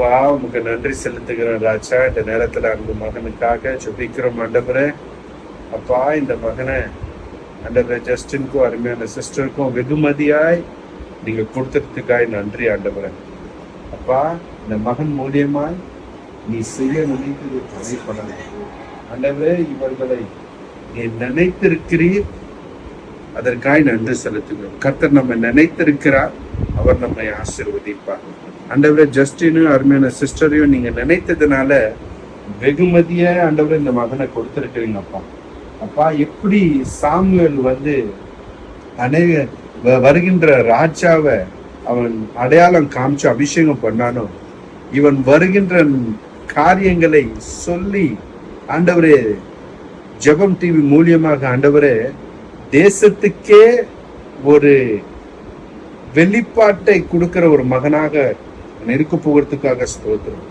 அப்பா உமக்கு நன்றி செலுத்துகிறேன் ராஜா. இந்த நேரத்துல அந்த மகனுக்காக ஜெபிக்கிறோம் ஆண்டவரே. அப்பா இந்த மகனை ஆண்டவரே ஜஸ்டினுக்கும் அருமையான சிஸ்டருக்கும் வெகுமதியாய் நீங்க கொடுத்ததுக்காய் நன்றி ஆண்டவரே. அப்பா இந்த மகன் மூலியமாய் நீ செய்ய நினைத்தது தடைப்படலாம் ஆண்டவரே. இவர்களை நீ நினைத்திருக்கிறீர், அதற்காய் நன்றி செலுத்துகிறோம். கர்த்தர் நம்ம நினைத்திருக்கிறார், அவர் நம்மை ஆசீர்வதிப்பார் ஆண்டவரே. ஜஸ்டினும் அருமையான சிஸ்டரையும் நீங்க நினைத்ததுனால வெகுமதிய ஆண்டவரே இந்த மகனை கொடுத்திருக்கிறீங்க அப்பா. அப்பா எப்படி சாமுவேல் வருகின்ற ராஜாவை அவன் அடையாளம் காமிச்சு அபிஷேகம் பண்ணானோ, இவன் வருகின்ற காரியங்களை சொல்லி ஆண்டவரே ஜெபம் டிவி மூலியமாக ஆண்டவரே தேசத்துக்கே ஒரு வெளிப்பாட்டை கொடுக்கிற ஒரு மகனாக இருக்க போகிறதுக்காக ஸ்தோத்திரம்.